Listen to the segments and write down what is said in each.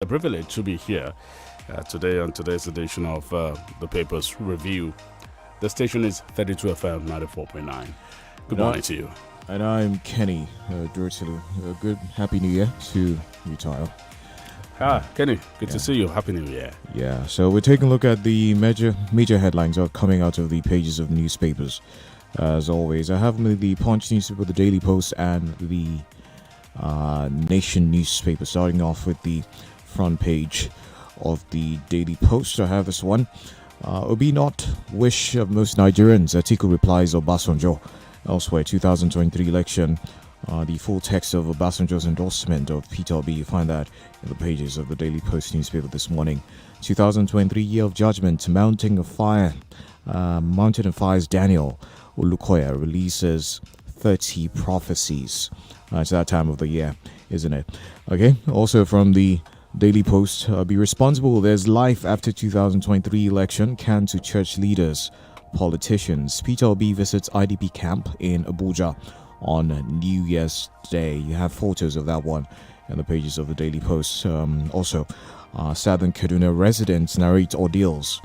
privilege to be here today on today's edition of the Papers Review. The station is 32 FM 94.9. Good morning to you. And I'm Kenny DUROTILU. Good Happy New Year to UTAYO. Kenny, good to see you. Happy New Year. Yeah, so we're taking a look at the major headlines that are coming out of the pages of the newspapers. As always, I have the Punch newspaper, the Daily Post, and the Nation newspaper. Starting off with the front page of the Daily Post, I have this one. Obi not wish of most Nigerians. Atiku replies Obasanjo. Elsewhere, 2023 election. The full text of Obasanjo's endorsement of Peter Obi, you find that in the pages of the Daily Post newspaper this morning. 2023 year of judgment, mounting fires Daniel OLUTAYO releases 30 prophecies. It's that time of the year, isn't it? Okay, also from the Daily Post, be responsible. There's life after 2023 election. Can to church leaders, politicians. Peter Obi visits IDP camp in Abuja on New Year's Day. You have photos of that one in the pages of the Daily Post. Also, Southern Kaduna residents narrate ordeals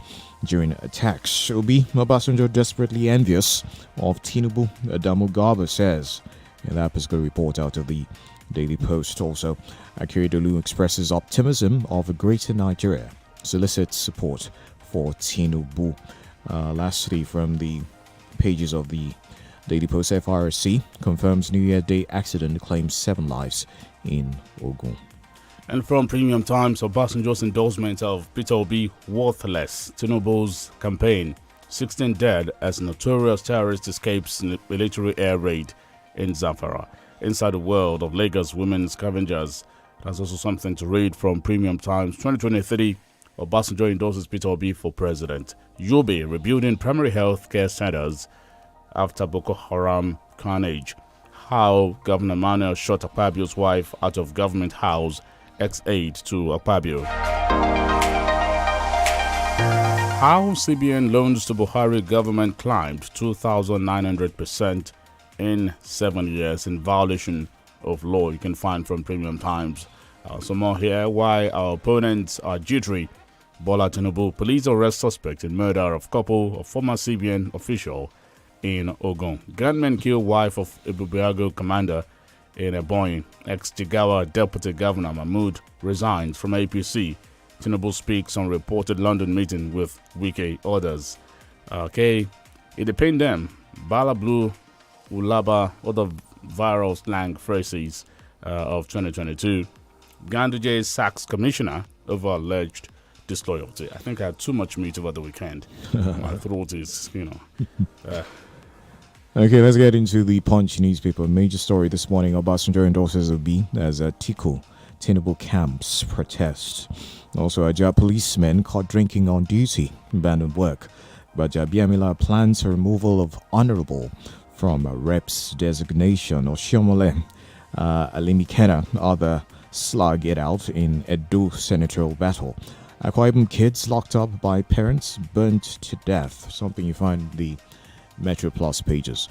during attacks. Obi Obasanjo desperately envious of Tinubu, Adamu Garba says in that particular report out of the Daily Post. Also, Akeredolu expresses optimism of a greater Nigeria, solicits support for Tinubu. Lastly, from the pages of the Daily Post, FRC confirms New Year Day accident, claims 7 lives in Ogun. And from Premium Times, Obasanjo's endorsement of Peter Obi worthless. Tinubu's campaign, 16 dead as notorious terrorist escapes military air raid in Zamfara. Inside the world of Lagos women scavengers. That's also something to read from Premium Times. 2023, Obasanjo endorses Peter Obi for president. Yobe rebuilding primary health care centers after Boko Haram carnage. How Governor Manuel shot Akpabio's wife out of government house, ex-aide to Akpabio. How CBN loans to Buhari government climbed 2,900% in 7 years in violation of law. You can find from Premium Times. Some more here. Why our opponents are jittery. Bola Tinubu, police arrest suspect in murder of couple of former CBN official in Ogun. Gunmen kill wife of Ibubiago commander in Ebonyi. Ex-Jigawa Deputy Governor Mahmood resigns from APC. Tinubu speaks on reported London meeting with Wike orders. Okay, it depends them. Bala Blue, Ulaba, other viral slang phrases of 2022. Ganduje sacks commissioner over alleged disloyalty. I think I had too much meat over the weekend. My throat is, Okay, let's get into the Punch newspaper. Major story this morning: Obasanjo endorses Obi as Atiku Tinubu camps protest. Also, Ajah policemen caught drinking on duty, abandoned work. Gbajabiamila plans removal of honorable from reps designation. Oshiomole Alimikena other slug it out in Edo senatorial battle. Akwa Ibom kids locked up by parents burnt to death. Something you find in the Metro Plus pages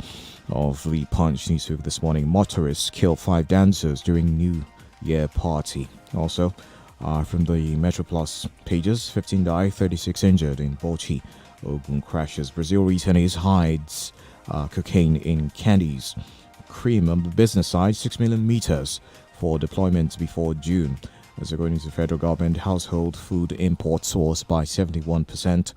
of the Punch newspaper this morning. Motorists kill 5 dancers during New Year party. Also, from the Metro Plus pages, 15 died, 36 injured in Bauchi. Ogun crashes. Brazil returnees hides cocaine in candies. Cream on the business side, 6 million meters for deployment before June. As according to the federal government, household food imports soars by 71%.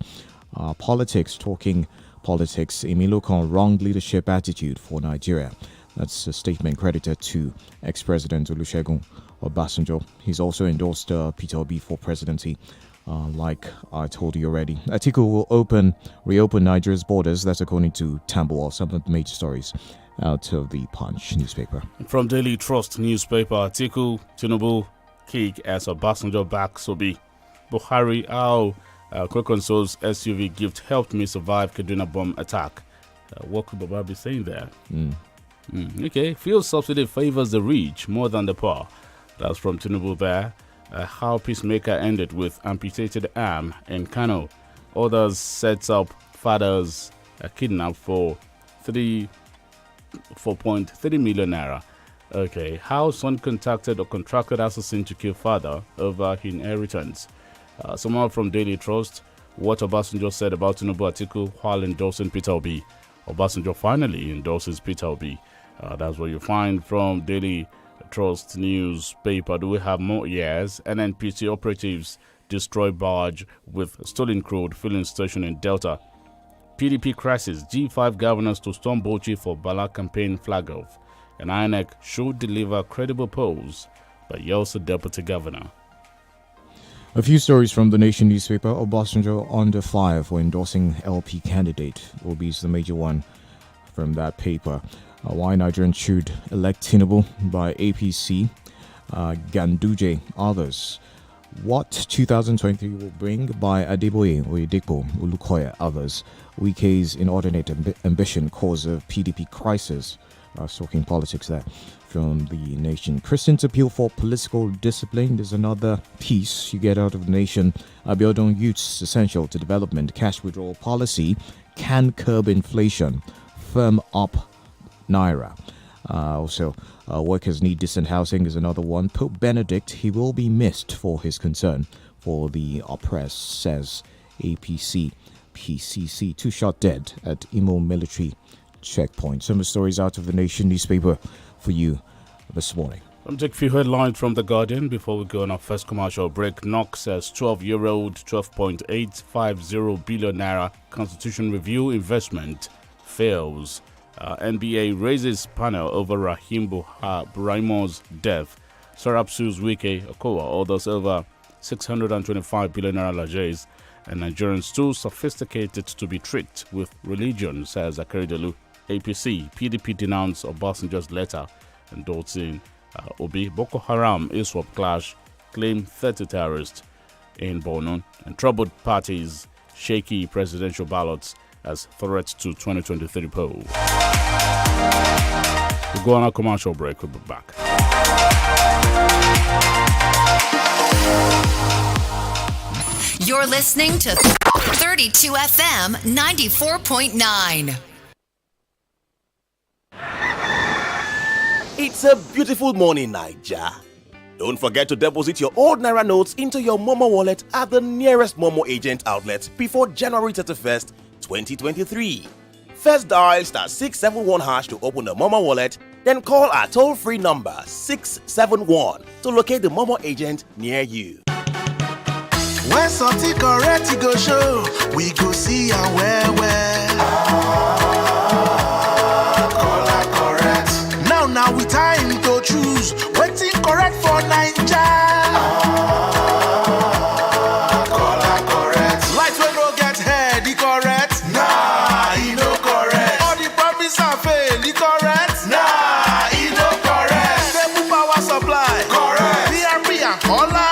Politics, talking politics. Emilokon wrong leadership attitude for Nigeria. That's a statement credited to ex-president Olusegun Obasanjo. He's also endorsed Peter Obi for presidency. Like I told you already, Atiku will reopen Nigeria's borders. That's according to Tambuwal. Some of the major stories out of the Punch newspaper. From Daily Trust newspaper, Atiku Tinubu kick as Obasanjo backs Obi. Buhari, Kokonso's SUV gift helped me survive Kaduna bomb attack. What could Baba be saying there? Okay, fuel subsidy favors the rich more than the poor. That's from Tinubu there. How peacemaker ended with amputated arm in Kano. Others sets up fathers kidnapped for 4.3 million naira. Okay, how son contacted or contracted assassin to kill father over inheritance. Someone from Daily Trust, what Obasanjo said about Tinubu Atiku while endorsing Peter Obi. Obasanjo finally endorses Peter Obi. That's what you find from Daily Trust newspaper. Do we have more? Yes. NNPC operatives destroy barge with stolen crude filling station in Delta. PDP crisis. G5 governors to storm Bauchi for Bala campaign flag off. And INEC should deliver credible polls by Yelsa deputy governor. A few stories from the Nation newspaper. Obasanjo under fire for endorsing LP candidate. Obi is the major one from that paper. Why Nigerians should elect Tinubu by APC, Ganduje, others. What 2023 will bring by Adeboye, Oyedepo, Olukoya, others. Wike's inordinate ambition cause of PDP crisis. Talking politics there from the Nation. Christians appeal for political discipline. There's another piece you get out of the Nation. Abiodun youths essential to development. Cash withdrawal policy can curb inflation. Firm up Naira. Also, workers need decent housing is another one. Pope Benedict, he will be missed for his concern for the oppressed, says APC. PCC, 2 shot dead at Imo military checkpoint. Some of the stories out of the Nation newspaper for you this morning. I'll take a few headlines from The Guardian before we go on our first commercial break. Knox says 12-year-old 12.850 billion naira constitution review investment fails. NBA raises panel over Rahim Buraimo's death. Sarab sues Wike Okowa, others over 625 billion naira lajes. And Nigerians too sophisticated to be tricked with religion, says Akeredolu. APC, PDP denounce Obasanjo's letter endorsing Obi. Boko Haram, ISWAP clash, claim 30 terrorists in Borno. And troubled parties, shaky presidential ballots as threats to 2023 poll. We'll go on our commercial break. We'll be back. You're listening to 32 FM 94.9. It's a beautiful morning, Naija. Don't forget to deposit your old Naira notes into your Momo wallet at the nearest Momo agent outlet before January 31st, 2023. First dial *671# to open the Momo wallet, then call our toll-free number 671 to locate the Momo agent near you. When something correct you go show, we go see and well. Color correct. Now we time to choose. Waiting correct for Naija. Color correct. Light when no get head, the correct. Nah, he no correct. All the promise and fail, the correct. Nah, he no correct. Stable power supply. Correct. PRP and color.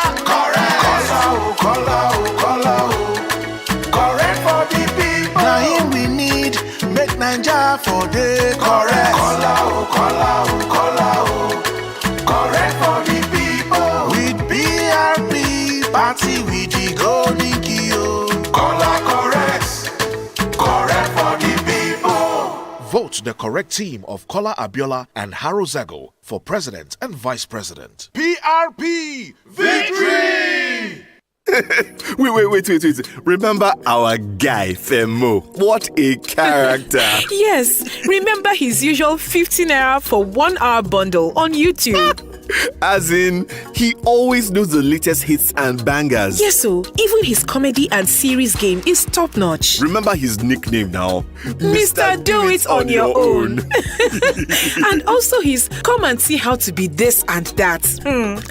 Correct for the people. Now him we need, make Naija for the correct. Correct for the people. With PRP, party with the golden key. Correct for the people. Vote the correct team of Kola Abiola and Haro Zago for president and vice president. PRP, victory! Wait. Remember our guy, Femo? What a character. Yes, remember his usual 15 naira for 1 hour bundle on YouTube. As in, he always knows the latest hits and bangers. Yes, so even his comedy and series game is top notch. Remember his nickname now? Mr. Do It On Your Own. And also his come and see how to be this and that.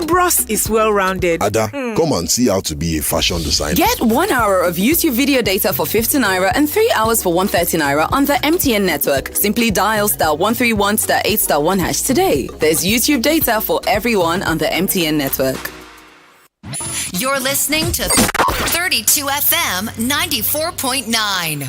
Bros is well rounded. Ada, come and see how to be a fashion designer. Get 1 hour of YouTube video data for 50 naira and 3 hours for 130 naira on the MTN network. Simply dial *131 *8 *1# today. There's YouTube data for everyone on the MTN network. You're listening to 32 FM 94.9.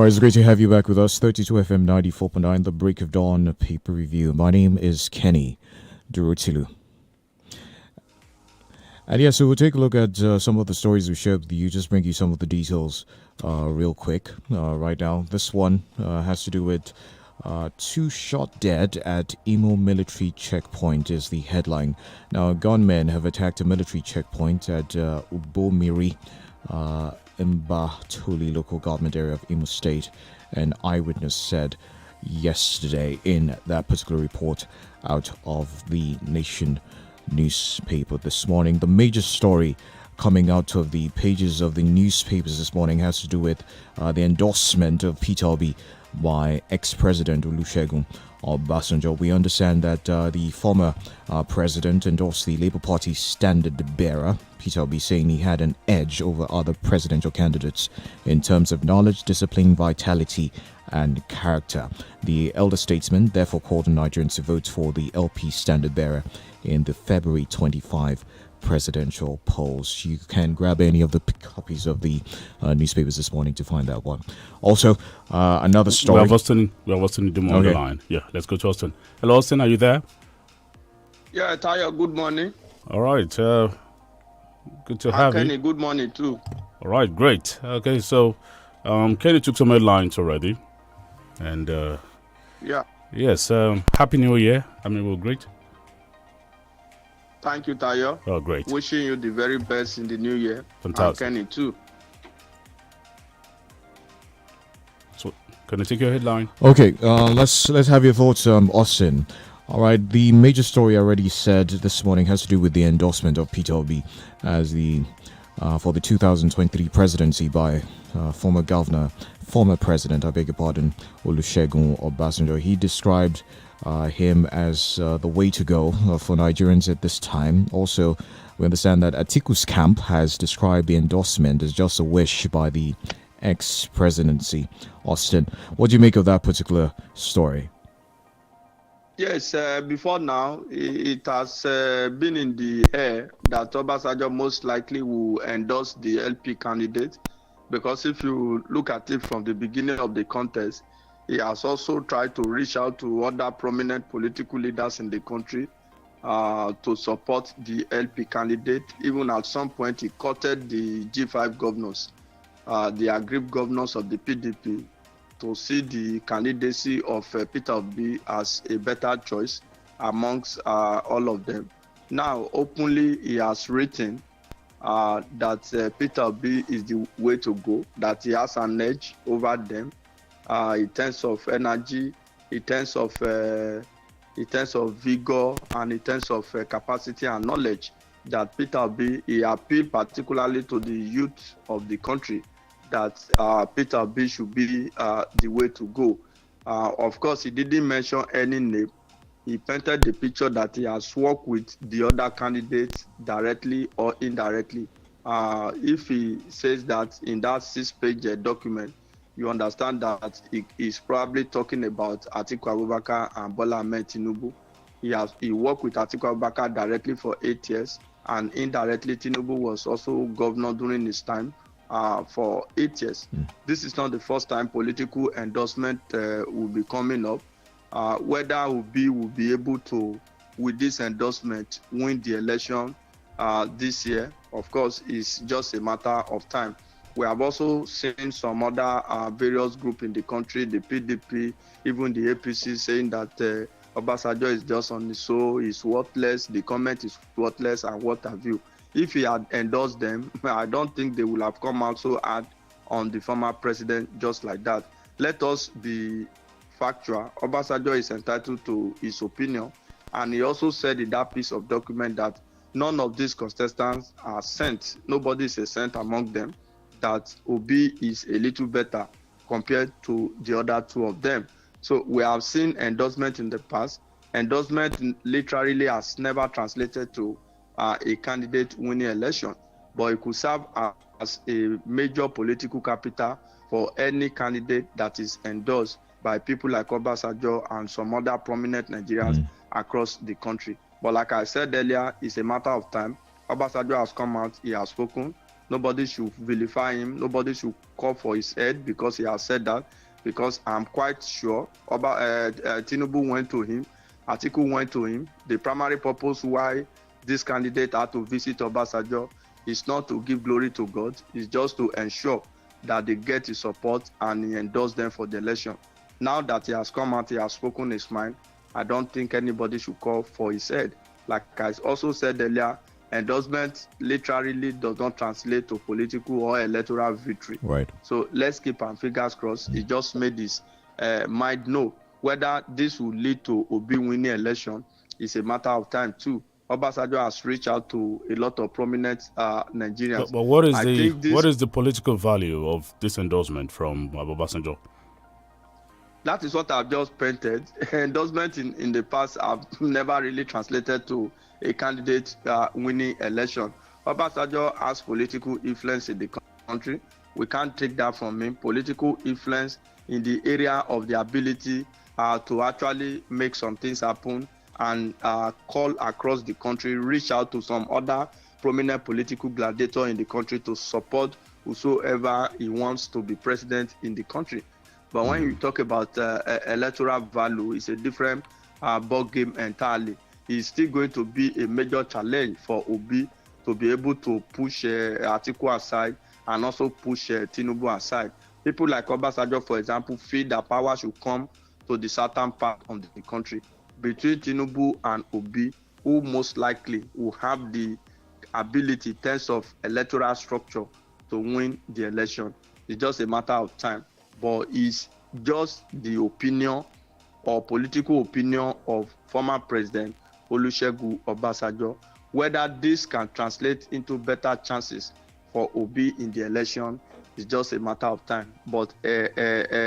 right, it's great to have you back with us. 32 FM 94.9, the Break of Dawn paper review. My name is Kenny Durotilu. And yeah, so we'll take a look at some of the stories we shared with you, just bring you some of the details real quick right now. This one has to do with 2 shot dead at Imo military checkpoint is the headline. Now, gunmen have attacked a military checkpoint at Ubomiri, Mbatoli local government area of Imo State, an eyewitness said yesterday in that particular report out of the Nation newspaper this morning. The major story coming out of the pages of the newspapers this morning has to do with the endorsement of Peter Obi by ex-president Olusegun Obasanjo. We understand that the former president endorsed the Labour Party standard bearer, Peter Obi, saying he had an edge over other presidential candidates in terms of knowledge, discipline, vitality, and character. The elder statesman therefore called on Nigerians to vote for the LP standard bearer in the February 25 presidential polls. You can grab any of the copies of the newspapers this morning to find that one. Also, another story. We have Austin Dimo on the line. Yeah, let's go to Austin. Hello, Austin, are you there? Yeah, Tayo, good morning. All right. Good to have Kenny, you. good morning too. All right, great. Okay, so Kenny took some headlines already. And yeah. Yes, Happy New Year. I mean, we're great. Thank you, Tayo. Oh, great. Wishing you the very best in the new year. Fantastic. And Kenny too. So, can I take your headline? Okay, let's have your thoughts, Austin. All right, the major story I already said this morning has to do with the endorsement of Peter Obi as the for the 2023 presidency by former president, Olusegun Obasanjo. He described him as the way to go for Nigerians at this time. Also, we understand that Atiku's camp has described the endorsement as just a wish by the ex-presidency. Austin, what do you make of that particular story? Yes, before now, it has been in the air that Obasanjo most likely will endorse the LP candidate, because if you look at it from the beginning of the contest, he has also tried to reach out to other prominent political leaders in the country to support the LP candidate. Even at some point, he courted the G5 governors, the aggrieved governors of the PDP, to see the candidacy of Peter Obi as a better choice amongst all of them. Now, openly, he has written that Peter Obi is the way to go, that he has an edge over them in terms of energy, in terms of vigor, and in terms of capacity and knowledge. That Peter Obi, he appealed particularly to the youth of the country, that Peter Obi should be the way to go. Of course, he didn't mention any name. He painted the picture that he has worked with the other candidates directly or indirectly. If he says that in that 6-page document, you understand that he is probably talking about Atiku Abubakar and Bola Ahmed Tinubu. He worked with Atiku Abubakar directly for 8 years, and indirectly Tinubu was also governor during his time for 8 years. This is not the first time political endorsement will be coming up. Whether Obi will be able to, with this endorsement, win the election this year, of course, is just a matter of time. We have also seen some other various groups in the country, the PDP, even the APC, saying that Obasanjo is just on his soul, is worthless, the comment is worthless, and what have you. If he had endorsed them, I don't think they would have come out so hard on the former president just like that. Let us be factual. Obasanjo is entitled to his opinion, and he also said in that piece of document that none of these contestants are sent. Nobody is a saint among them, that Obi is a little better compared to the other two of them. So we have seen endorsement in the past. Endorsement literally has never translated to a candidate winning election, but it could serve as a major political capital for any candidate that is endorsed by people like Obasanjo and some other prominent Nigerians across the country. But like I said earlier, it's a matter of time. Obasanjo has come out, he has spoken. Nobody should vilify him. Nobody should call for his head because he has said that. Because I'm quite sure Tinubu went to him, Atiku went to him. The primary purpose why this candidate had to visit Obasanjo is not to give glory to God. It's just to ensure that they get his support and he endorse them for the election. Now that he has come out, he has spoken his mind, I don't think anybody should call for his head. Like I also said earlier, endorsement literally does not translate to political or electoral victory. Right. So let's keep our fingers crossed. He just made his mind know whether this will lead to Obi winning election is a matter of time too. Obasanjo has reached out to a lot of prominent Nigerians. But what is the political value of this endorsement from Obasanjo? That is what I've just painted. Endorsement in the past have never really translated to a candidate winning election. Obasanjo has political influence in the country. We can't take that from him. Political influence in the area of the ability to actually make some things happen and call across the country, reach out to some other prominent political gladiator in the country to support whosoever he wants to be president in the country. But when you talk about electoral value, it's a different ball game entirely. It's still going to be a major challenge for Obi to be able to push Atiku aside and also push Tinubu aside. People like Obasanjo, for example, feel that power should come to the southern part of the country. Between Tinubu and Obi, who most likely will have the ability in terms of electoral structure to win the election. It's just a matter of time. But it's just the opinion or political opinion of former President Olusegun Obasanjo. Whether this can translate into better chances for Obi in the election is just a matter of time. But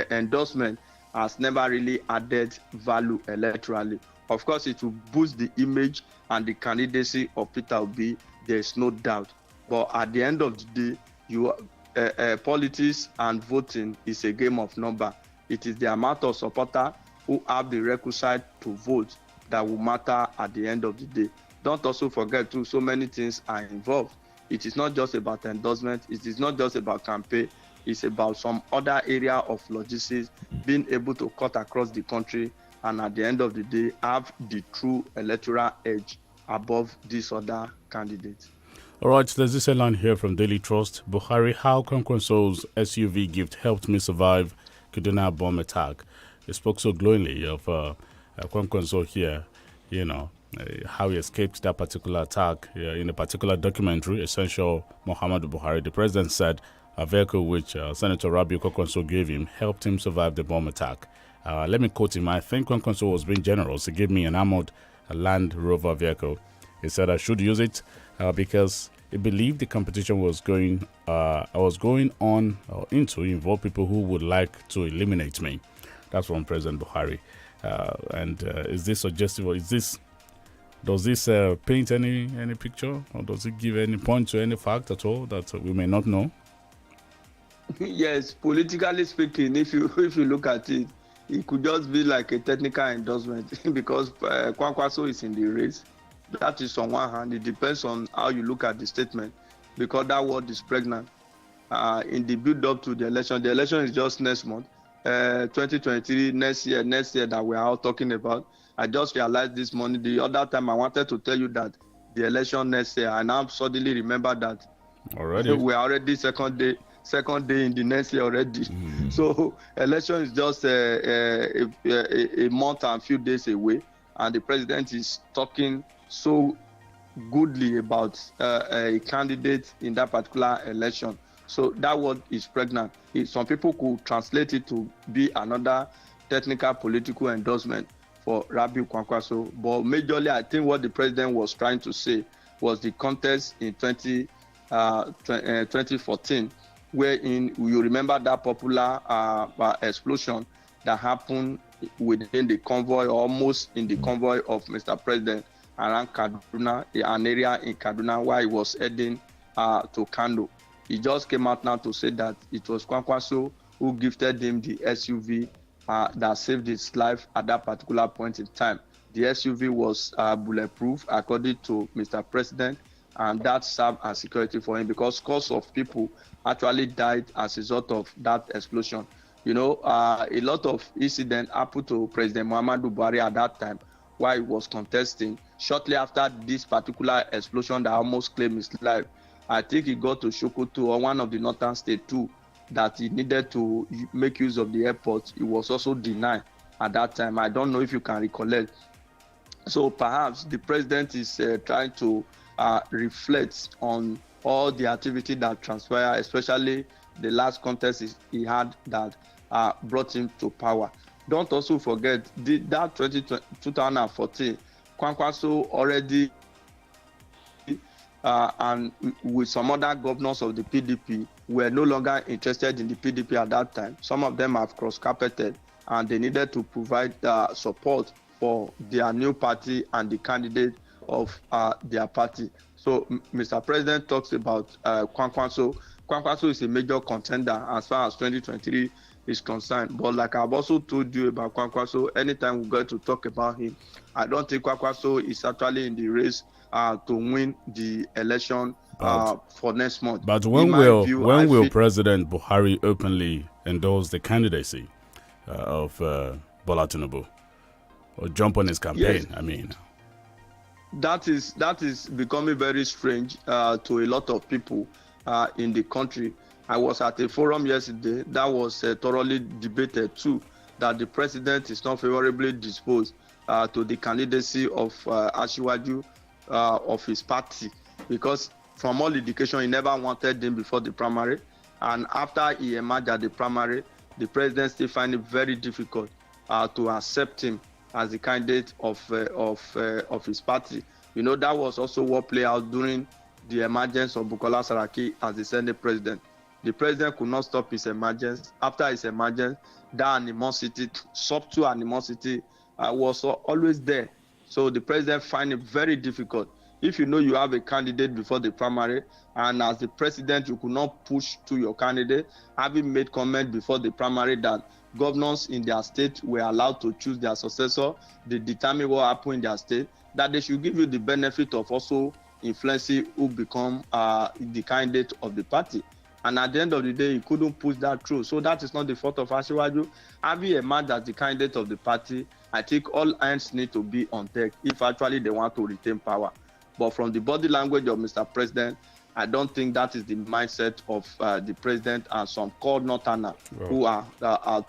endorsement has never really added value electorally. Of course, it will boost the image and the candidacy of Peter Obi. There is no doubt. But at the end of the day, politics and voting is a game of number. It is the amount of supporters who have the requisite to vote that will matter at the end of the day. Don't also forget too, so many things are involved. It is not just about endorsement. It is not just about campaign. It's about some other area of logistics, being able to cut across the country and at the end of the day have the true electoral edge above these other candidates. All right, there's this headline here from Daily Trust. Buhari, how Kwankwanso's SUV gift helped me survive Kaduna bomb attack. He spoke so glowingly of Kwankwanso here, how he escaped that particular attack in a particular documentary, Essential Muhammadu Buhari. The president said a vehicle which Senator Rabiu Kwankwanso gave him helped him survive the bomb attack. Let me quote him. I think Kwankwanso was being generous. He gave me an armored Land Rover vehicle. He said I should use it because he believed the competition was going on into involve people who would like to eliminate me. That's from President Buhari. And is this suggestive? Or does this paint any picture, or does it give any point to any fact at all that we may not know? Yes, politically speaking, if you look at it, it could just be like a technical endorsement because Kwankwaso is in the race. That is on one hand. It depends on how you look at the statement because that word is pregnant. In the build-up to the election is just next month, 2023, next year that we are all talking about. I just realized this morning, the other time I wanted to tell you that the election next year, and now suddenly remember that already we are already second day in the next year already. Mm-hmm. So election is just a month and a few days away, and the president is talking so goodly about a candidate in that particular election. So that word is pregnant. Some people could translate it to be another technical political endorsement for Rabiu Kwankwaso. But majorly, I think what the president was trying to say was the contest in 2014, wherein you remember that popular explosion that happened within the convoy, almost in the convoy of Mr. President around Kaduna, an area in Kaduna where he was heading to Kano. He just came out now to say that it was Kwankwaso who gifted him the SUV that saved his life at that particular point in time. The SUV was bulletproof, according to Mr. President, and that served as security for him because scores of people actually died as a result of that explosion. A lot of incidents happened to President Muhammadu Buhari at that time while he was contesting. Shortly after this particular explosion that almost claimed his life, I think he got to Sokoto or one of the northern states too, that he needed to make use of the airport. He was also denied at that time. I don't know if you can recollect. So perhaps the president is trying to reflect on all the activity that transpired, especially the last contest he had that brought him to power. Don't also forget that 2014, Kwankwaso already and with some other governors of the PDP were no longer interested in the PDP at that time. Some of them have cross-carpeted and they needed to provide support for their new party and the candidate of their party. So Mr. President talks about Kwankwaso. Kwankwaso is a major contender as far as 2023 is concerned. But like I've also told you about Kwankwaso, anytime we go to talk about him, I don't think Kwankwaso is actually in the race to win the election for next month. But when will President Buhari openly endorse the candidacy of Bola Tinubu or jump on his campaign? Yes. That is becoming very strange to a lot of people in the country. I was at a forum yesterday that was thoroughly debated too, that the president is not favorably disposed to the candidacy of Asiwaju of his party, because from all indication he never wanted him before the primary, and after he emerged at the primary, the president still find it very difficult to accept him as the candidate of his party. That was also what played out during the emergence of Bukola Saraki as the Senate president. The president could not stop his emergence. After his emergence, that animosity, subtle animosity, was always there. So the president find it very difficult. If you have a candidate before the primary, and as the president you could not push to your candidate, having made comment before the primary that governors in their state were allowed to choose their successor, they determine what happened in their state, that they should give you the benefit of also influencing who become the candidate of the party. And at the end of the day, he couldn't push that through. So that is not the fault of Asiwaju. Having emerged as the candidate of the party, I think all hands need to be on deck if actually they want to retain power. But from the body language of Mr. President, I don't think that is the mindset of the president and some core Northerners who are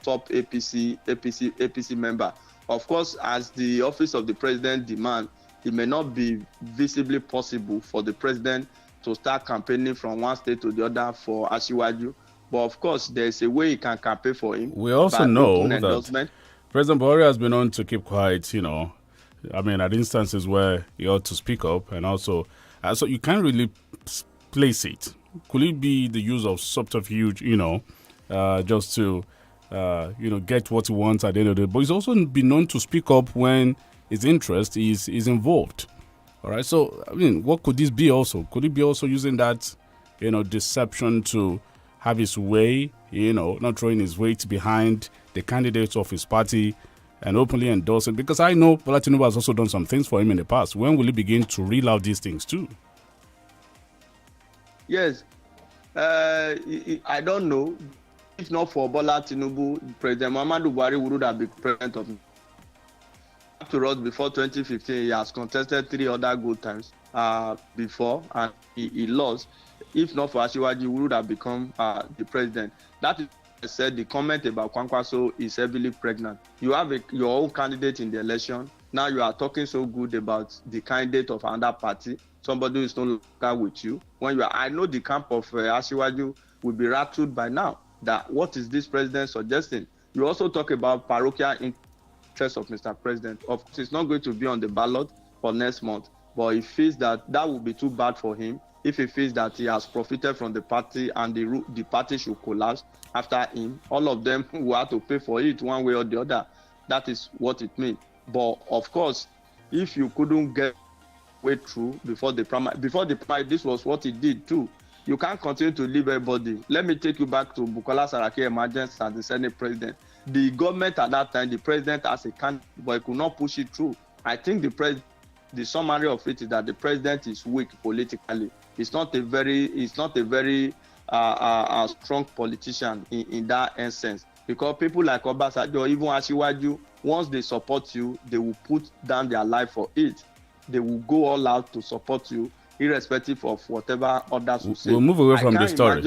top APC member. Of course, as the office of the president demands, it may not be visibly possible for the president to start campaigning from one state to the other for Asiwaju. But of course, there's a way he can campaign for him. We also know that President Buhari has been known to keep quiet, at instances where he ought to speak up, and also, so you can't really place it. Could it be the use of subterfuge, just to, get what he wants at the end of the day? But he's also been known to speak up when his interest is involved. All right. So, what could this be also? Could it be also using that, deception to have his way, not throwing his weight behind the candidates of his party and openly endorsing? Because I know Bola Tinubu has also done some things for him in the past. When will he begin to reel out these things too? Yes. I don't know. If not for Bola Tinubu, President Muhammadu Buhari would have been president of to us before 2015. He has contested 3 other good times before, and he lost. If not for Asiwaju, he would have become the president. That is, I said, the comment about Kwankwaso is heavily pregnant. You have your own candidate in the election. Now you are talking so good about the candidate of another party, somebody who is no longer with you. I know the camp of Asiwaju will be rattled by now. That what is this president suggesting? You also talk about parochial interest of Mr. President. Of course, it's not going to be on the ballot for next month, but he feels that would be too bad for him if he feels that he has profited from the party and the party should collapse after him. All of them will have to pay for it one way or the other. That is what it means. But of course, if you couldn't get way through before the primary, this was what he did too. You can't continue to leave everybody. Let me take you back to Bukola Saraki emergence as the Senate president. The government at that time, the president as a candidate, but he could not push it through. I think the the summary of it is that the president is weak politically. He's not a very strong politician in that essence. Because people like Obasanjo, even Asiwaju, once they support you, they will put down their life for it. They will go all out to support you, irrespective of whatever others will say. We'll move away from the story.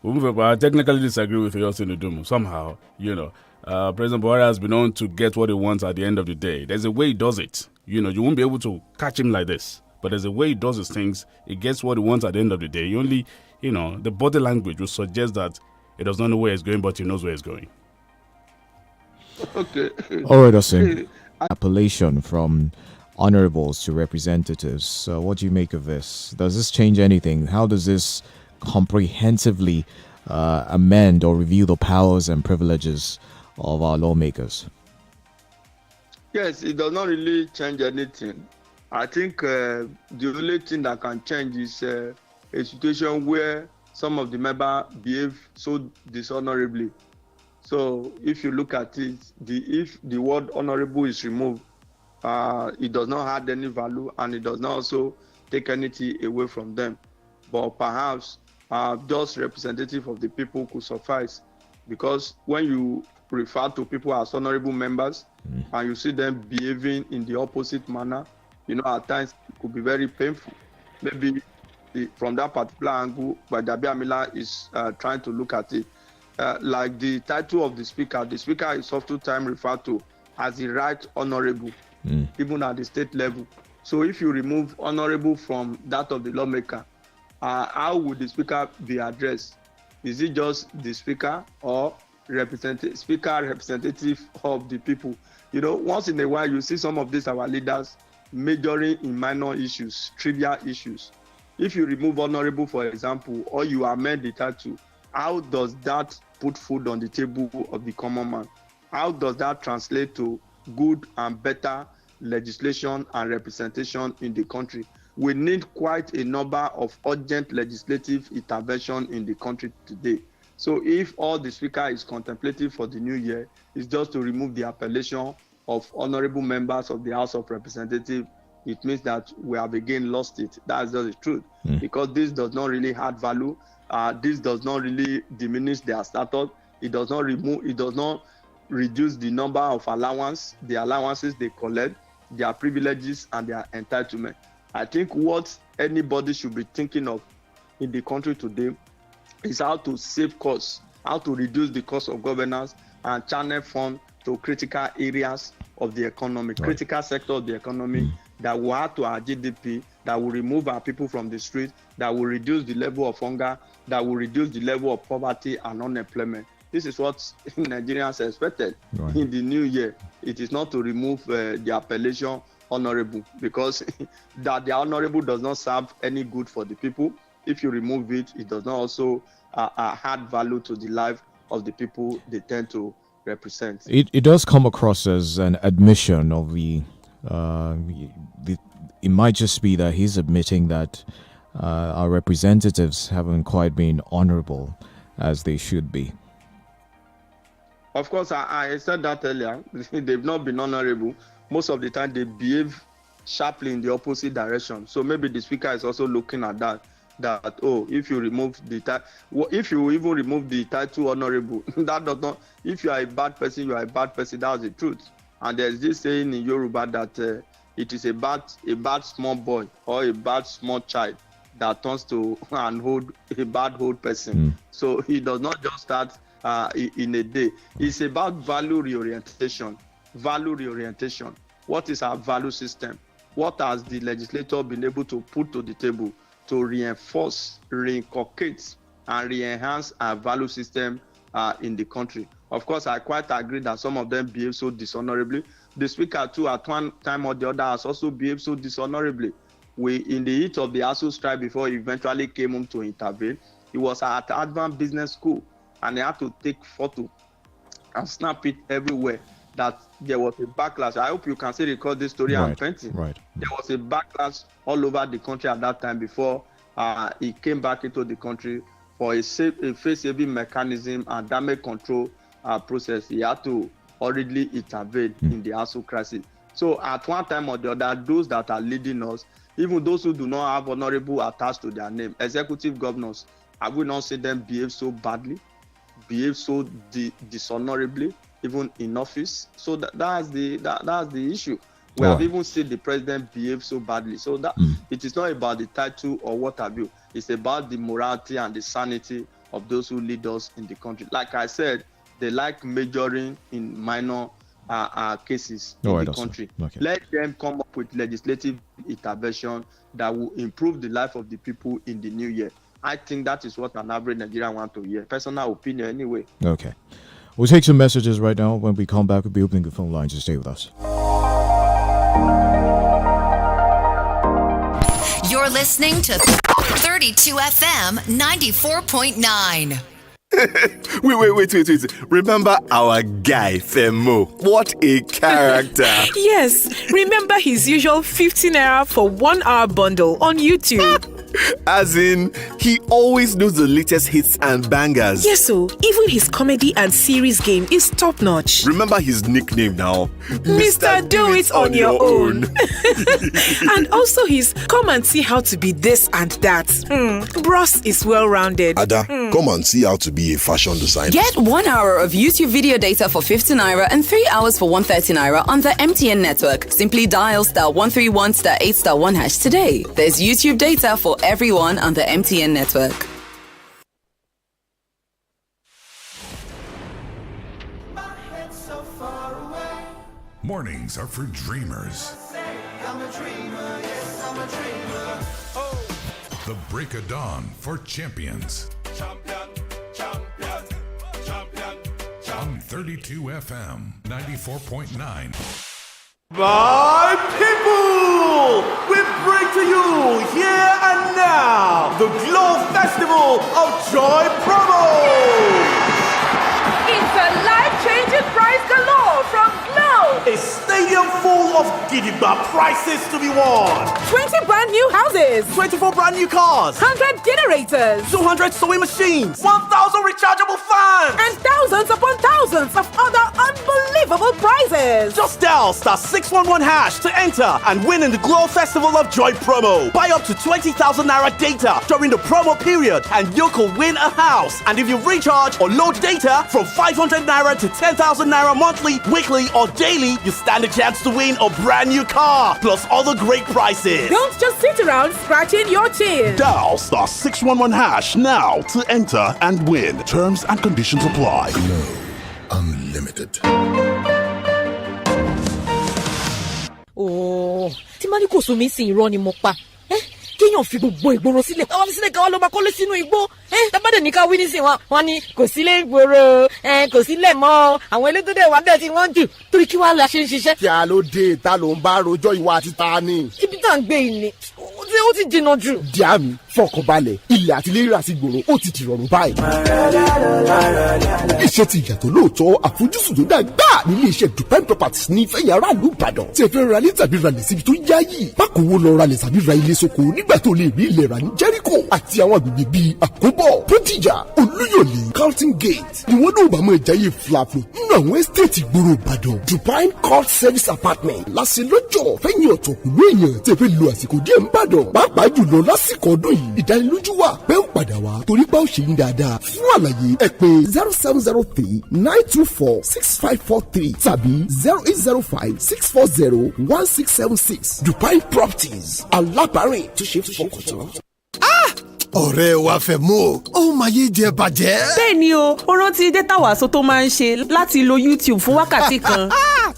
We'll move away. I technically disagree with Yosin Udumu. Somehow, President Buhari has been known to get what he wants at the end of the day. There's a way he does it. You won't be able to catch him like this. But there's a way he does his things. He gets what he wants at the end of the day. He only, the body language will suggest that he does not know where he's going, but he knows where he's going. Okay. All right, Osin. Appellation from honorables to representatives. So what do you make of this? Does this change anything? How does this comprehensively amend or review the powers and privileges of our lawmakers? Yes, it does not really change anything. I think the only thing that can change is a situation where some of the members behave so dishonorably. So if you look at it, if the word honorable is removed, it does not add any value, and it does not also take anything away from them. But perhaps just representative of the people could suffice, because when you refer to people as honorable members and you see them behaving in the opposite manner, at times it could be very painful. Maybe from that particular angle, but Dabi Amila is trying to look at it. Like the title of the speaker is oftentimes referred to as the right honorable, even at the state level. So if you remove honorable from that of the lawmaker, how would the speaker be addressed? Is it just the speaker or representative of the people? Once in a while you see some of these our leaders majoring in minor issues, trivial issues. If you remove honorable, for example, or you amend the title, how does that put food on the table of the common man? How does that translate to good and better legislation and representation in the country? We need quite a number of urgent legislative intervention in the country today. So if all the speaker is contemplating for the new year is just to remove the appellation of honorable members of the House of Representatives, it means that we have again lost it. That's just the truth. Because this does not really add value. This does not really diminish their status. It does not reduce the number of the allowances they collect, their privileges and their entitlement. I think what anybody should be thinking of in the country today is how to save costs, how to reduce the cost of governance and channel funds to critical areas of the economy, critical sector of the economy that will add to our GDP, that will remove our people from the street, that will reduce the level of hunger, that will reduce the level of poverty and unemployment. This is what Nigerians expected in the new year. It is not to remove the appellation honorable, because that the honorable does not serve any good for the people. If you remove it, it does not also add value to the life of the people they tend to represent. It does come across as an admission of it might just be that he's admitting that our representatives haven't quite been honorable as they should be. Of course, I said that earlier. They've not been honorable. Most of the time, they behave sharply in the opposite direction. So maybe the speaker is also looking at that if you remove the title, if you even remove the title honorable, that does not, if you are a bad person, you are a bad person. That's the truth. And there's this saying in Yoruba that it is a bad small boy or a bad small child that turns to a bad old person. So he does not just start in a day. It's about value reorientation. What is our value system? What has the legislator been able to put to the table to reinforce, reinculcate, and re-enhance our value system in the country? Of course, I quite agree that some of them behave so dishonorably. The speaker too, at one time or the other, has also behaved so dishonorably. In the heat of the ASU strike, before he eventually came home to intervene, he was at Advanced Business School, and he had to take photo and snap it everywhere. That there was a backlash. I hope you can still recall this story I'm painting. There was a backlash all over the country at that time before he came back into the country for a face-saving mechanism and damage control process. He had to hurriedly intervene in the ASU crisis. So at one time or the other, those that are leading us, even those who do not have honorable attached to their name, executive governors, I will not see them behave so badly, behave so dishonorably, even in office. So that's the issue. We have even seen the president behave so badly. So that it is not about the title or what have you. It's about the morality and the sanity of those who lead us in the country. Like I said, they like majoring in minor cases in the country. Okay. Let them come up with legislative intervention that will improve the life of the people in the new year. I think that is what an average Nigerian wants to hear. Personal opinion anyway. Okay. We'll take some messages right now. When we come back, we'll be opening the phone lines. So stay with us. You're listening to 32 FM 94.9. Wait. Remember our guy, Femo? What a character. Yes. Remember his usual 15 naira for 1 hour bundle on YouTube. As in, he always knows the latest hits and bangers. Yes, so even his comedy and series game is top notch. Remember his nickname now? Mr. Do It On Your Own. And also his come and see how to be this and that. Bros is well rounded. Ada, come and see how to be a fashion designer. Get 1 hour of YouTube video data for 50 naira and 3 hours for 130 naira on the MTN network. Simply dial *131 *8 *1 # today. There's YouTube data for everyone on the MTN network. Mornings are for dreamers. The break of dawn for champions. On 32 FM 94.9. My people, we bring to you here and now the Glow Festival of Joy promo. It's a life-changing prize galore from Glow. A stadium full of gidigba prizes to be won. 20 brand new houses. 24 brand new cars. 100 generators. 200 sewing machines. 1,000 rechargeable fans. And thousands upon thousands of other unbelievable prizes. Just dial *611# to enter and win in the Glow Festival of Joy promo. Buy up to 20,000 naira data during the promo period and you could win a house. And if you recharge or load data from 500 naira to 10,000 naira monthly, weekly or daily, you stand a chance to win a brand new car plus other great prizes. Don't just sit around scratching your chin. Dial *611# now to enter and win. Terms and conditions apply. Glow Unlimited. Oh, tí má ní kò sún mi sí irọ́ ni mo pa. Kéèyàn fi gbogbo ìgboro sílẹ̀. Káwọn fi sílẹ̀ káwọn lọ máa kọ́lé sínú igbó. Tábàdé ní ká wí nísìn wọn ni kò sílé ìgboro, kò sílẹ̀ mọ́. Àwọn elétò dẹ̀ wá bẹ́ẹ̀ tí wọ́n jù. Torí kí wàá la ṣe ń ṣiṣẹ́. Kí a ló dé ta ló ń bá rojọ́ ìwà àti ta ni. Ibi tá à ń gbé yìí ni ó ti jìnnà jù. Díà mi fọkànbalẹ̀ ilẹ̀ àti ilé rírà sí gbòòrò ó ti dìrọ̀rùn báyìí. Iṣẹ́ ti yàtọ̀ lóòótọ́ àfojúsùn tó dáa gbà nílé iṣẹ́ Dubai Properties ní ìfẹ̀yìn aráàlú Ìbàdàn. Tí ẹ fẹ́ ra ilé tàbí ra lẹ̀ síbi tó yáyì. Bákan wo lọ ra lẹ̀ tàbí ra ilé soko nígbà tó lè rí ilẹ̀ rà ní Jericho àti àwọn agbègbè bíi Àkóbọ̀, Bódìjà, Olúyọ̀lé, Carlton Gate. Ni wọ́n náà bá mọ̀ ìjáyé flaflo nínú àwọn ẹ́stéètì gbòòrò Ìbàdàn. Dubai Court Service Apartment láṣẹ lọ́jọ́ fẹ́yìn ọ̀tọ̀ pẹ̀lú èèyàn tí ẹ fẹ́ lo àsìkò díẹ̀ ń bàdàn. Pàápàá jùlọ lásìkò ọdún yìí ìdánilójú wà pé ó padà wá torí pé ó ṣe yín dáadáa. Fún àlàyé ẹ pè 0703-924-6543 tàbí 0805-640-1676. Dubai Properties alábàárìn tó ṣe fọkàn tán. Ọ̀rẹ́ wa fẹ́ mú ó máa yé jẹ bàjẹ́. Bẹ́ẹ̀ni o, ó rántí dátà wàásù tó máa ń ṣe láti lo YouTube fún wákàtí kan.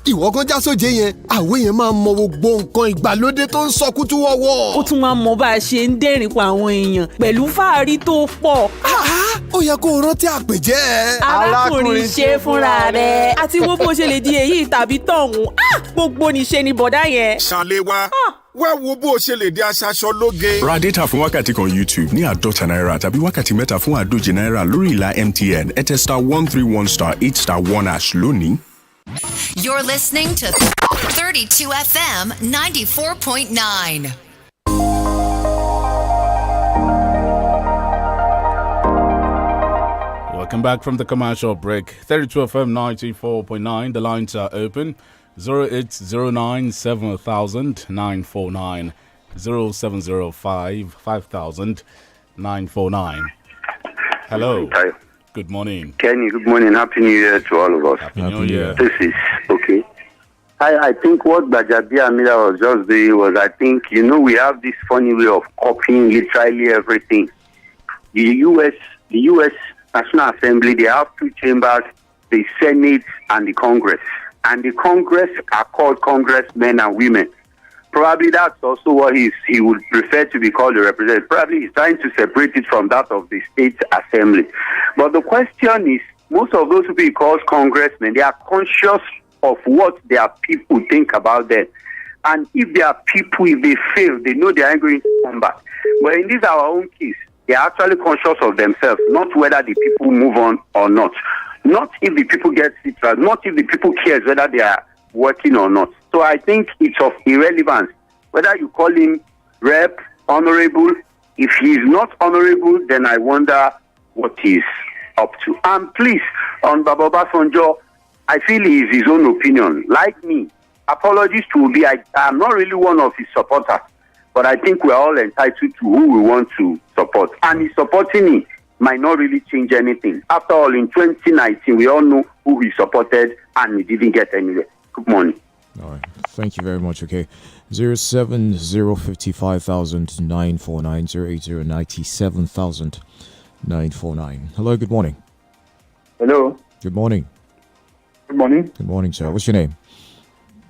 Ìwọ kan já sóje yẹn, àwọn èèyàn máa mọ gbogbo nǹkan ìgbàlódé tó ń sọ kútú wọ́wọ́. Ó tún máa mọ bá a ṣe ń dẹ́rìn pa àwọn èèyàn pẹ̀lú fáàrí tó pọ̀. Ó yẹ kó o rántí àpèjẹ́. Arákùnrin ṣe fúnra rẹ̀. Àti wo bó ṣe lè di èyí tàbí tọ̀hún. Gbogbo níṣe ni bọ̀dá yẹn. Ṣàlẹ̀ wa. Wá wo bó o ṣe lè di aṣaṣọ lóge. Ra data fún wákàtí kan YouTube ní $50 náírà tàbí wákàtí mẹ́ta fún $100 náírà lórí ìlà MTN. Ẹ tẹ *131 *8 lónìí. You're listening to 32 FM 94.9. Welcome back from the commercial break. 32 FM 94.9. The lines are open. 0809 7000 949 0705 5000 949. Hello. Hi. Good morning. Kenny, good morning. Happy New Year to all of us. Happy New Year. This is okay. I think what Bajabi Amila was just doing was, I think, we have this funny way of copying literally everything. The U.S. National Assembly, they have two chambers, the Senate and the Congress. And the Congress are called congressmen and women. Probably that's also what he would prefer to be called a representative. Probably he's trying to separate it from that of the state assembly. But the question is, most of those people he calls congressmen, they are conscious of what their people think about them. And if their people, if they fail, they know they aren't going to come back. But in this our own case, they are actually conscious of themselves, not whether the people move on or not. Not if the people get it right, not if the people cares whether they are working or not. So I think it's of irrelevance whether you call him rep, honorable. If he is not honorable, then I wonder what he's up to. And please, on Baba Obasanjo, I feel he is his own opinion. Like me, apologies to Obi. I'm not really one of his supporters, but I think we're all entitled to who we want to support. And his supporting me might not really change anything. After all, in 2019, we all know who he supported, and he didn't get anywhere. Good morning. All right. Thank you very much. Okay. 070550949 08097,949. Hello, good morning. Hello. Good morning. Good morning. Good morning, sir. What's your name?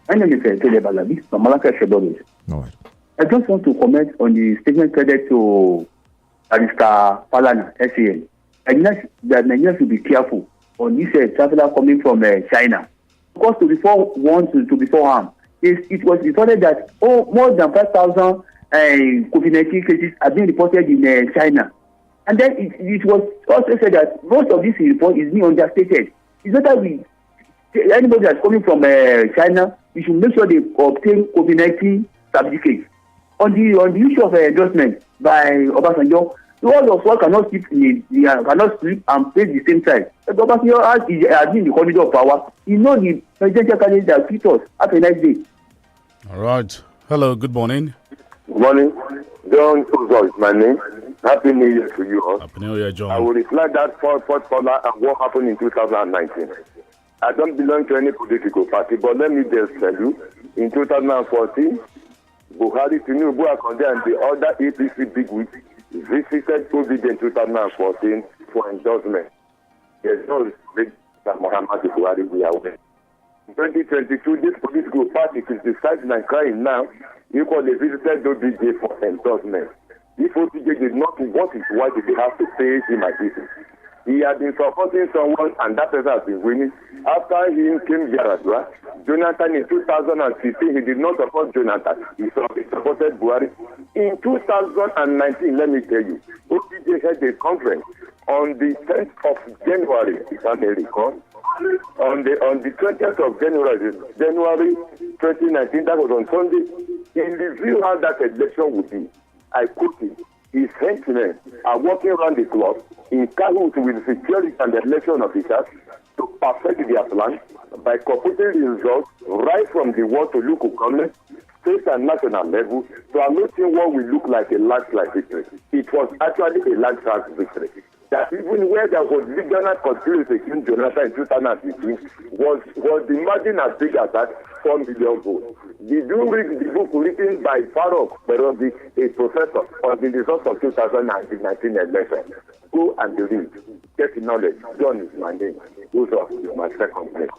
My name is Tele Balabi from Malaka Shebolis. All right. I just want to comment on the statement credit to Mr. Falana, SAN. That Nigerians should be careful on this traveler coming from China. Because to before harm, it was reported that more than 5,000 COVID-19 cases have been reported in China. And then it was also said that most of this report is being understated. It's not that anybody that's coming from China, we should make sure they obtain COVID-19 certificates. On the issue of endorsement by Obasanjo, all of us cannot sleep and face the same side. Obasanjo has been in the corridor of power. He knows the presidential candidate that fit us. Have a nice day. All right. Hello, good morning. Good morning. John Uzo is my name. Happy New Year to you all. Happy New Year, John. I will reflect that fourth caller and what happened in 2019. I don't belong to any political party, but let me just tell you, in 2014, Buhari, Tinubu, Akonde, and the other APC bigwigs visited COVID in 2014 for endorsement. There's no respect that Muhammad Buhari we are with. In 2022, this political party criticizing and crying now, equally visited OBJ for endorsement. If OBJ did not want it, why did they have to pay him like this? He had been supporting someone, and that person has been winning. After him came Yaradua. Jonathan in 2015, he did not support Jonathan. He supported Buhari. In 2019, let me tell you, OPJ had a conference on the 10th of January, if I may recall. On the 20th of January 2019, that was on Sunday. He revealed how that election would be. I quote him. His henchmen are walking around the clock in cahoots with security and election officers to perfect their plan by computing the results right from the world to local government, state and national level, to announcing what will look like a landslide victory. It was actually a landslide victory. That even where there was legal conspiracy against Jonathan in 2015 was the margin as big as that 4 million votes. Did you read the book written by Farouk Berobi, a professor, on the results of 2019 election? Go and read. Get knowledge. John is my name. Those are my second place.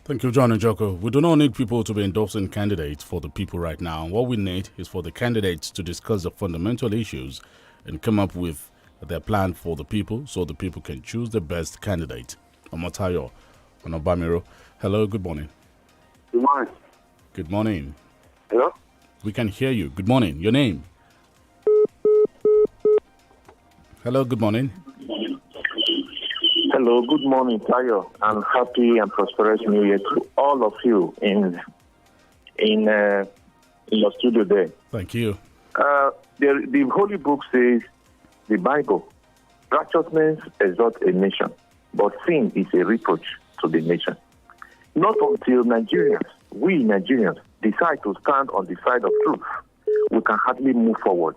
Thank you, John and Joko. We do not need people to be endorsing candidates for the people right now. What we need is for the candidates to discuss the fundamental issues and come up with their plan for the people so the people can choose the best candidate. OLUTAYO on Obamiro. Hello, good morning. Good morning. Good morning. Hello? We can hear you. Good morning. Your name? Hello, good morning. Hello, good morning, Tayo, and happy and prosperous New Year to all of you in your studio there. Thank you. The Holy Book says, the Bible, righteousness exalts a nation, but sin is a reproach to the nation. Not until we Nigerians, decide to stand on the side of truth, we can hardly move forward.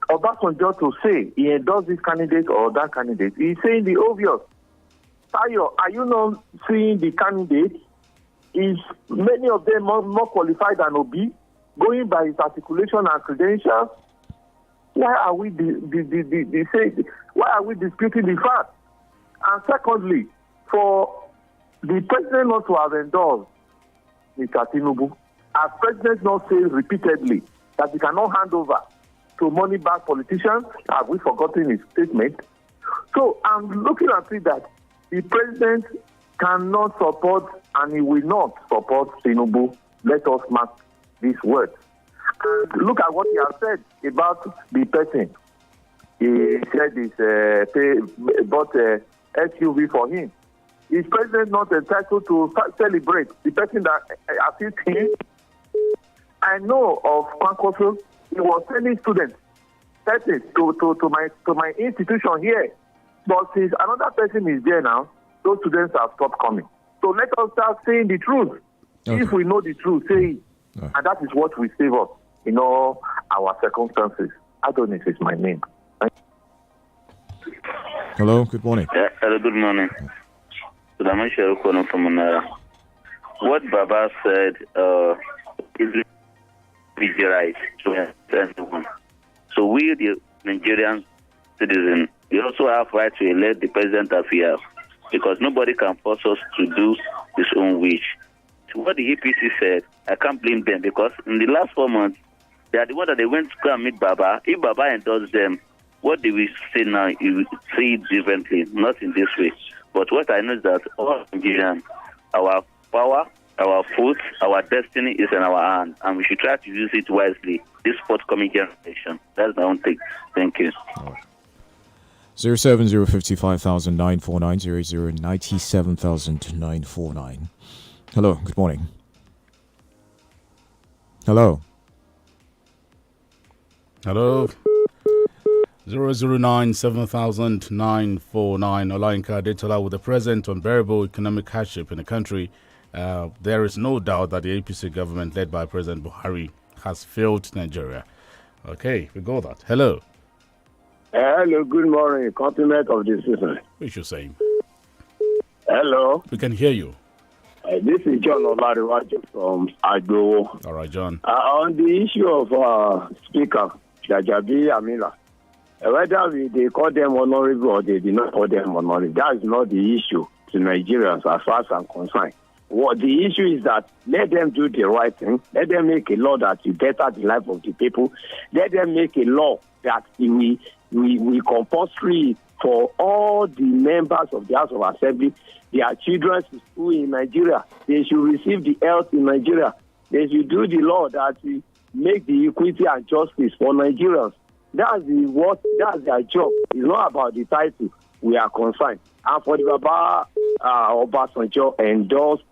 Obasanjo to say he endorsed this candidate or that candidate, he's saying the obvious. Tayo, are you not seeing the candidate? Is many of them more qualified than Obi, going by his articulation and credentials? Why are we why are we disputing the fact? And secondly, for the president not to have endorsed Mr. Tinubu, as president not say repeatedly that he cannot hand over to money-backed politicians, have we forgotten his statement? So I'm looking at it that the president cannot support and he will not support Tinubu. Let us mark these words. And look at what he has said about the person. He said he bought a SUV for him. Is president not entitled to celebrate the person that assists him? I know of Kwankwaso, he was sending students to my institution here. But since another person is there now, those students have stopped coming. So let us start saying the truth. Okay. If we know the truth, say it. Right. And that is what will save us in all our circumstances. Adonis is my name. Hello, good morning. Hello, good morning. What Baba said is right. So we, the Nigerian citizens, we also have right to elect the president of here, because nobody can force us to do his own wish. To what the APC said, I can't blame them, because in the last 4 months, they are the one that they went to go and meet Baba. If Baba endorsed them, what do we say now? You see it differently, not in this way. But what I know is that all Nigerians, our power, our food, our destiny is in our hand, and we should try to use it wisely this forthcoming generation. That's my own thing. Thank you. 070550949 0097949. Hello, good morning. Hello. 0097949. Olayinka Adetola, with the present unbearable economic hardship in the country, there is no doubt that the APC government led by President Buhari has failed Nigeria. Okay, we got that. Hello. Hello, good morning. Compliment of the season. What you saying? Hello. We can hear you. This is John Olariwaju from Agbo. All right, John. On the issue of Speaker Jajabi Amila, whether they call them honorable or they did not call them honorable, that is not the issue to Nigerians as far as I'm concerned. What the issue is that let them do the right thing. Let them make a law that will better the life of the people. Let them make a law that we compulsory for all the members of the House of Assembly, their children to school in Nigeria. They should receive the health in Nigeria. They should do the law that will make the equity and justice for Nigerians. That's their job. It's not about the title we are concerned. And for the Baba Obasanjo endorsed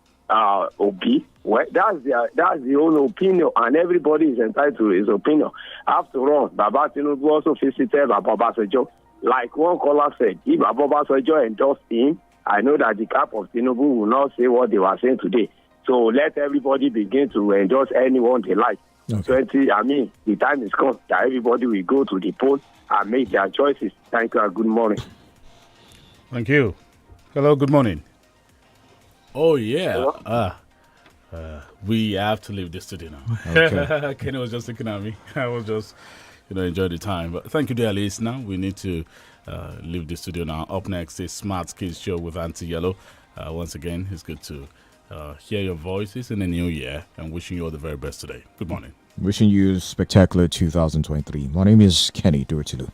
Obi, well, that's the own opinion, and everybody is entitled to his opinion. After all, Baba Tinubu also visited Baba Obasanjo. Like one caller said, if Baba Obasanjo endorsed him, I know that the cap of Tinubu will not say what they were saying today. So let everybody begin to endorse anyone they like. Okay. The time is come that everybody will go to the poll and make their choices. Thank you and good morning. Thank you. Hello, good morning. Oh, yeah. We have to leave the studio now. Okay. Kenny was just looking at me. I was just, enjoy the time. But thank you, dear listener. We need to leave the studio now. Up next is Smart Kids Show with INT'L. Once again, it's good to hear your voices in the new year, and wishing you all the very best today. Good morning. Wishing you a spectacular 2023. My name is Kenny Duratilu.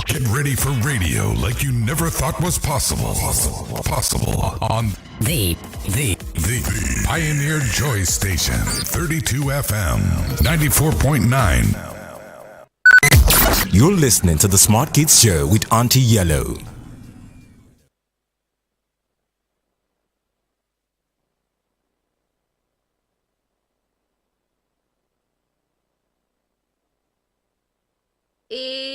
Get ready for radio like you never thought was possible. Possible on the Pioneer Joy Station, 32 FM, 94.9. You're listening to the Smart Kids Show with INT'L. A